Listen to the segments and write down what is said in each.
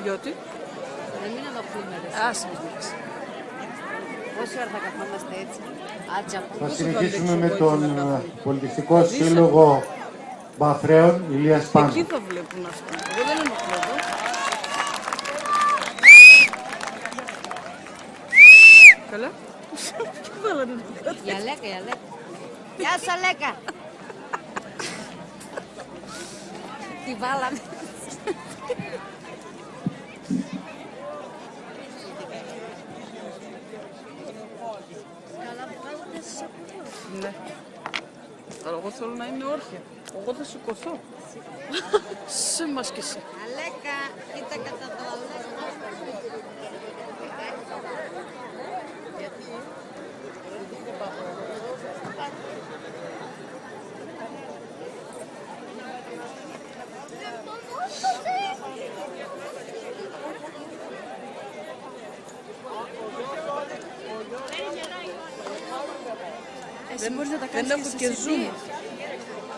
Γιατί? Να μην ενοχλούμε. Ας με δείξει. Πόση ώρα θα καθόμαστε έτσι? Θα συνεχίσουμε με τον Πολιτιστικό Σύλλογο Μπαφρέων, Ηλίας Πάνου. Εκεί θα βλέπουν αυτό. Εγώ δεν ενοχλώ εδώ. Καλά. Βάλανε το κάτι. Η Αλέκα, η Αλέκα. Γεια σου, Αλέκα. Τι βάλαμε. Καλά που κάνετε εσείς από εδώ. Ναι. Αλλά εγώ θέλω να είναι όρθια. Εγώ θα σηκωθώ. Σε μας κι εσύ. Αλέκα, κοίτα κατά το Αλέκα. Εσύ μπορείς να τα κάνεις έχω και και σε zoom. CD.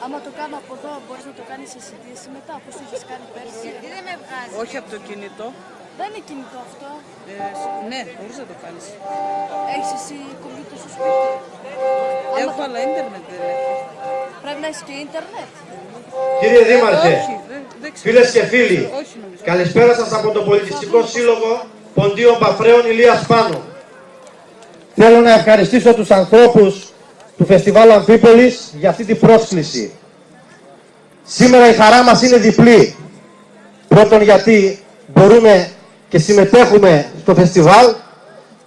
Άμα το κάνω από εδώ, μπορείς να το κάνεις σε CD εσύ μετά, όπως το είχες κάνει πέρσι. Γιατί δεν με βγάζει. Όχι από το κινητό. Δεν είναι κινητό αυτό. Ναι, μπορείς να το κάνεις. Έχεις εσύ κομπιούτερ στο σπίτι. Έχω, αλλά ίντερνετ δεν έχω. Πρέπει να έχεις και ίντερνετ. Κύριε Δήμαρχε, Όχι, δεν ξέρω. φίλες και φίλοι, Όχι νομίζω. καλησπέρα σας από το Πολιτιστικό Σύλλογο Ποντίων Παφρέων Ηλίας Πάνου. Θέλω να ευχαριστήσω τους ανθρώπους του Φεστιβάλ Αμφίπολης για αυτή την πρόσκληση. Σήμερα η χαρά μας είναι διπλή. Πρώτον γιατί μπορούμε και συμμετέχουμε στο φεστιβάλ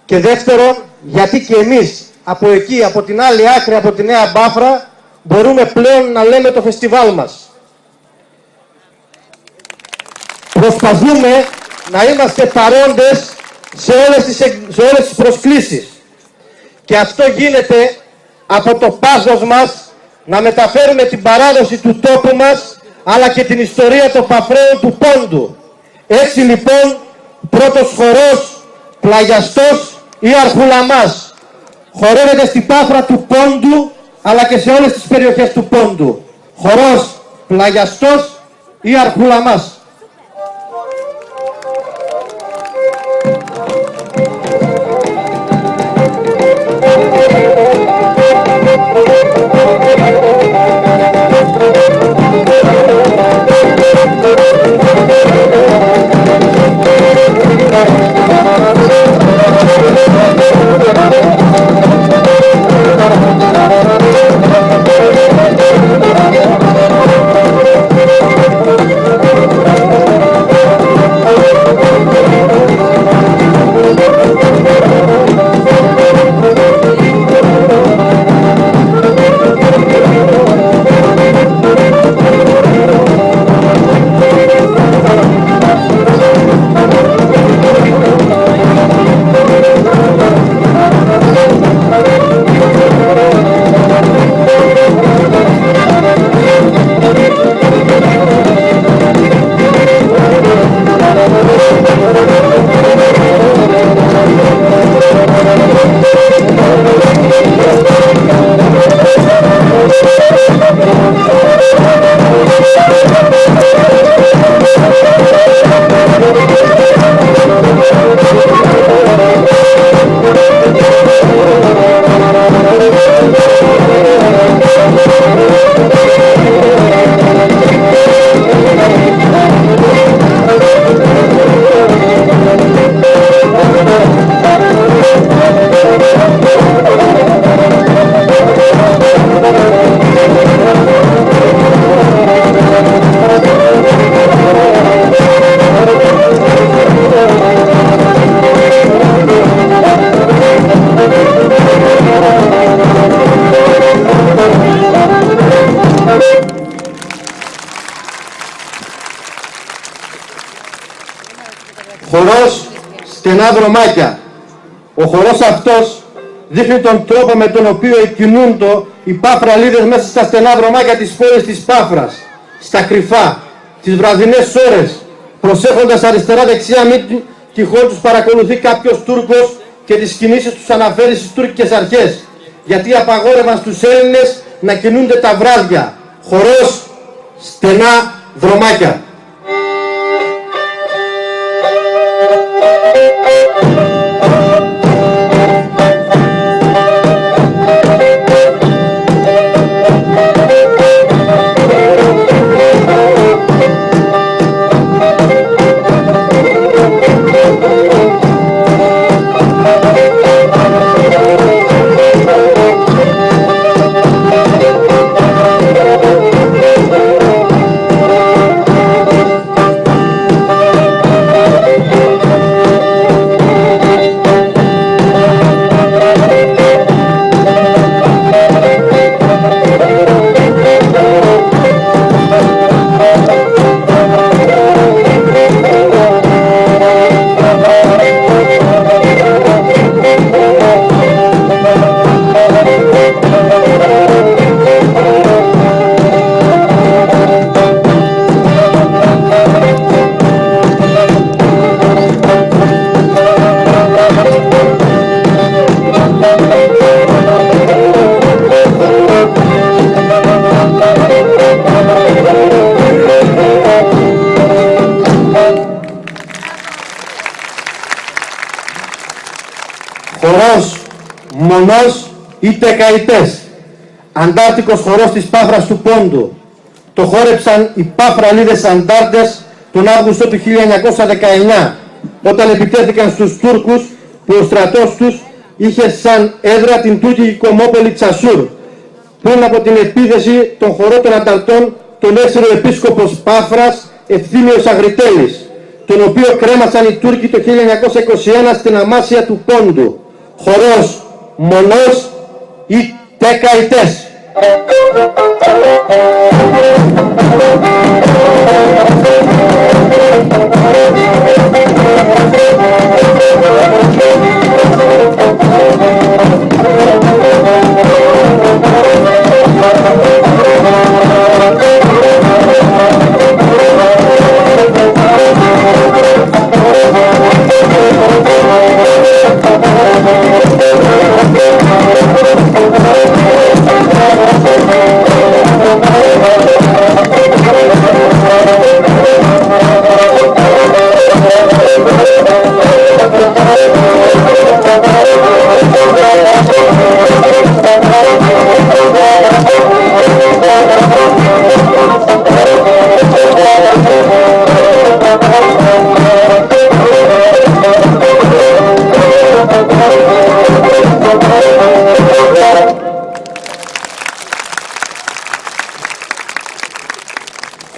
και δεύτερον γιατί και εμείς από εκεί, από την άλλη άκρη, από τη Νέα Μπάφρα μπορούμε πλέον να λέμε το φεστιβάλ μας. Προσπαθούμε να είμαστε παρόντες σε όλες τις προσκλήσεις. Και αυτό γίνεται από το πάθος μας να μεταφέρουμε την παράδοση του τόπου μας, αλλά και την ιστορία των Παφρέων του Πόντου. Έτσι λοιπόν, πρώτος χορός, πλαγιαστός ή αρχουλαμάς, χορεύεται στην Πάφρα του Πόντου, αλλά και σε όλες τις περιοχές του Πόντου. Χορός, πλαγιαστός ή αρχουλαμάς. Χορός στενά δρομάκια. Ο χορός αυτός δείχνει τον τρόπο με τον οποίο εκκινούνται οι Παφραλίδες μέσα στα στενά δρομάκια της πόλης της Πάφρας, στα κρυφά, τις βραδινές ώρες, προσέχοντας αριστερά-δεξιά μην τυχόν τους παρακολουθεί κάποιος Τούρκος και τις κινήσεις τους αναφέρει στις τουρκικές αρχές, γιατί απαγόρευαν στους Έλληνες να κινούνται τα βράδια. Χορός στενά δρομάκια. Χορός Μονός ή Τεκαητές, αντάρτικος χορός της Πάφρας του Πόντου. Το χόρεψαν οι Παφραλίδες αντάρτες τον Αύγουστο του 1919, όταν επιτέθηκαν στους Τούρκους που ο στρατός τους είχε σαν έδρα την τουρκική κομμόπολη Τσασούρ. Πριν από την επίθεση των χορών των ανταρτών, τον έφερε ο επίσκοπος Πάφρας Ευθύμιος Αγριτέλης, τον οποίο κρέμασαν οι Τούρκοι το 1921 στην αμάσια του Πόντου. Χορός Μονός ή Τεκαητές.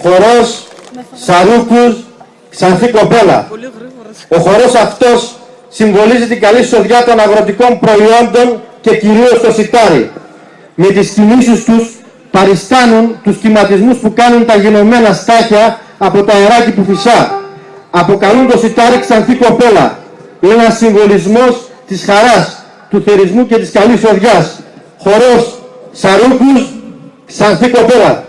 Χορός Σαρούκους Ξανθή Κοπέλα. Ο χορός αυτός συμβολίζει την καλή σοδιά των αγροτικών προϊόντων και κυρίως το σιτάρι. Με τις κινήσεις τους παριστάνουν τους κυματισμούς που κάνουν τα γενωμένα στάχια από τα αεράκι που φυσά. Αποκαλούν το σιτάρι Ξανθή Κοπέλα. Είναι ένας συμβολισμός της χαράς, του θερισμού και της καλής σοδιάς. Χορός Σαρούκους Ξανθή Κοπέλα.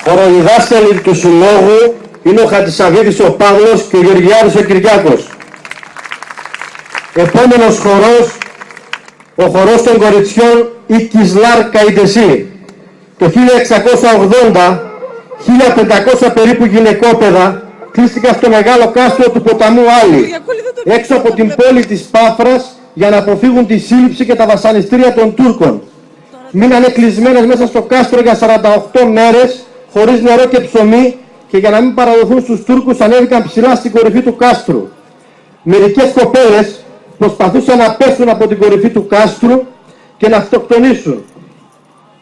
Χοροδιδάσκαλοι του Συλλόγου είναι ο Χατζησαβίδης ο Παύλος και ο Γεωργιάδης ο Κυριάκος. Επόμενος χορός, ο χορός των κοριτσιών η Κισλάρ Καϊντεσί. Το 1680, 1500 περίπου γυναικόπαιδα κλείστηκαν στο μεγάλο κάστρο του ποταμού Άλλη, έξω από την πόλη της Πάφρας, για να αποφύγουν τη σύλληψη και τα βασανιστήρια των Τούρκων. Μείνανε κλεισμένες μέσα στο κάστρο για 48 μέρες, χωρίς νερό και ψωμί, και για να μην παραδοθούν στους Τούρκους ανέβηκαν ψηλά στην κορυφή του κάστρου. Μερικές κοπέλες προσπαθούσαν να πέσουν από την κορυφή του κάστρου και να αυτοκτονήσουν.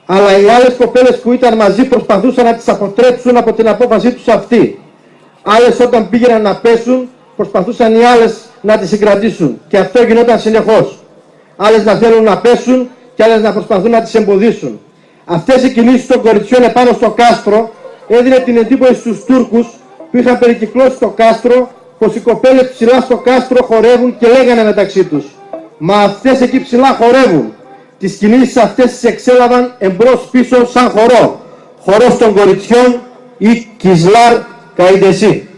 Αλλά οι άλλες κοπέλες που ήταν μαζί προσπαθούσαν να τις αποτρέψουν από την απόφασή τους αυτή. Άλλες όταν πήγαιναν να πέσουν προσπαθούσαν οι άλλες να τις συγκρατήσουν, και αυτό γινόταν συνεχώς. Άλλες να θέλουν να πέσουν και άλλες να προσπαθούν να τις εμποδίσουν. Αυτές οι κινήσεις των κοριτσιών επάνω στο κάστρο έδινε την εντύπωση στους Τούρκους που είχαν περικυκλώσει το κάστρο πως οι κοπέλες ψηλά στο κάστρο χορεύουν, και λέγανε μεταξύ τους: «Μα αυτές εκεί ψηλά χορεύουν». Τις κινήσεις αυτές τις εξέλαβαν εμπρός πίσω σαν χορό. Χορός των κοριτσιών ή Κισλάρ Καϊντεσί.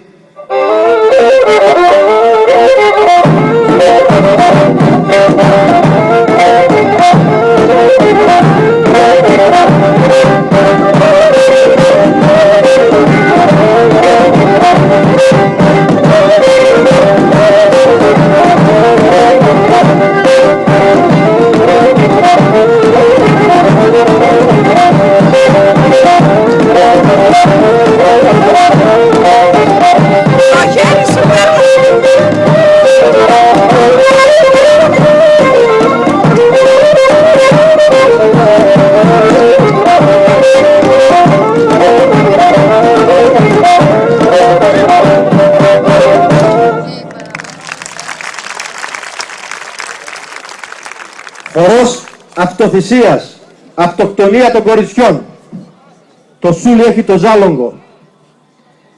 Χορός αυτοθυσίας, αυτοκτονία των κοριτσιών. Το Σούλι έχει το Ζάλογκο.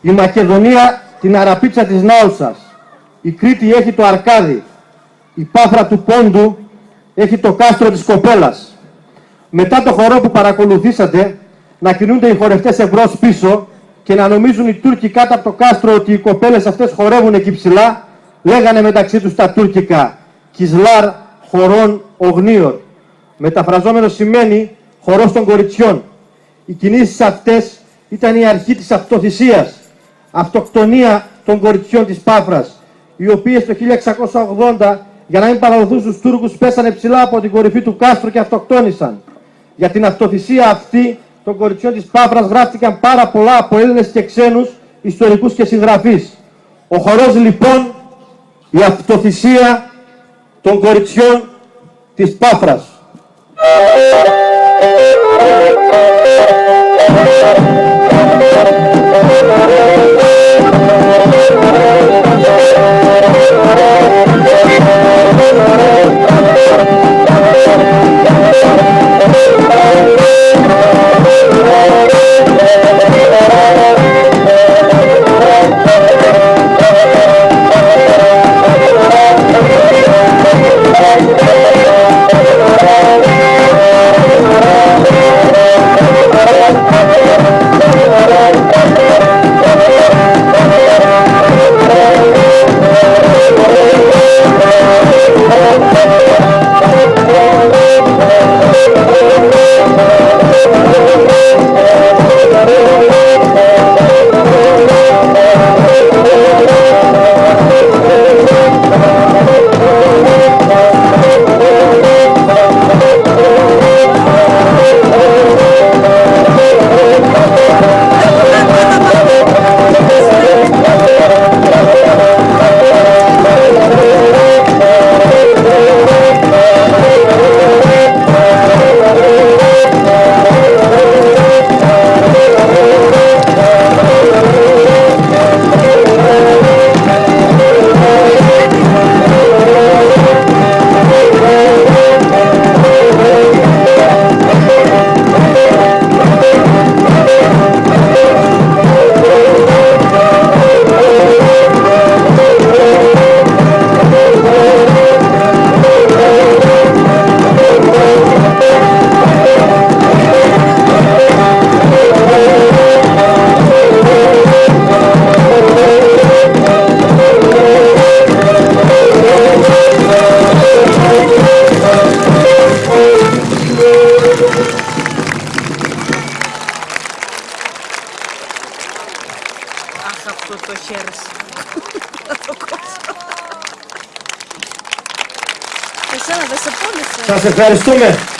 Η Μακεδονία την Αραπίτσα της Νάουσας. Η Κρήτη έχει το Αρκάδι. Η Πάφρα του Πόντου έχει το κάστρο της Κοπέλας. Μετά το χορό που παρακολουθήσατε, να κινούνται οι χορευτές εμπρός πίσω και να νομίζουν οι Τούρκοι κάτω από το κάστρο ότι οι κοπέλες αυτές χορεύουν εκεί ψηλά, λέγανε μεταξύ τους τα τουρκικά «Κισλάρ χορών ογνίων». Μεταφραζόμενο σημαίνει χορός των κοριτσιών. Οι κινήσεις αυτές ήταν η αρχή της αυτοθυσίας, αυτοκτονία των κοριτσιών της Πάφρας, οι οποίες το 1680, για να μην παραδοθούν στους Τούρκους, πέσανε ψηλά από την κορυφή του κάστρου και αυτοκτόνησαν. Για την αυτοθυσία αυτή των κοριτσιών της Πάφρας γράφτηκαν πάρα πολλά από Έλληνες και ξένους ιστορικούς και συγγραφείς. Ο χορός λοιπόν, η αυτοθυσία των κοριτσιών της Πάφρας. Εσένα δεν σε πόνεσε. Σας ευχαριστούμε.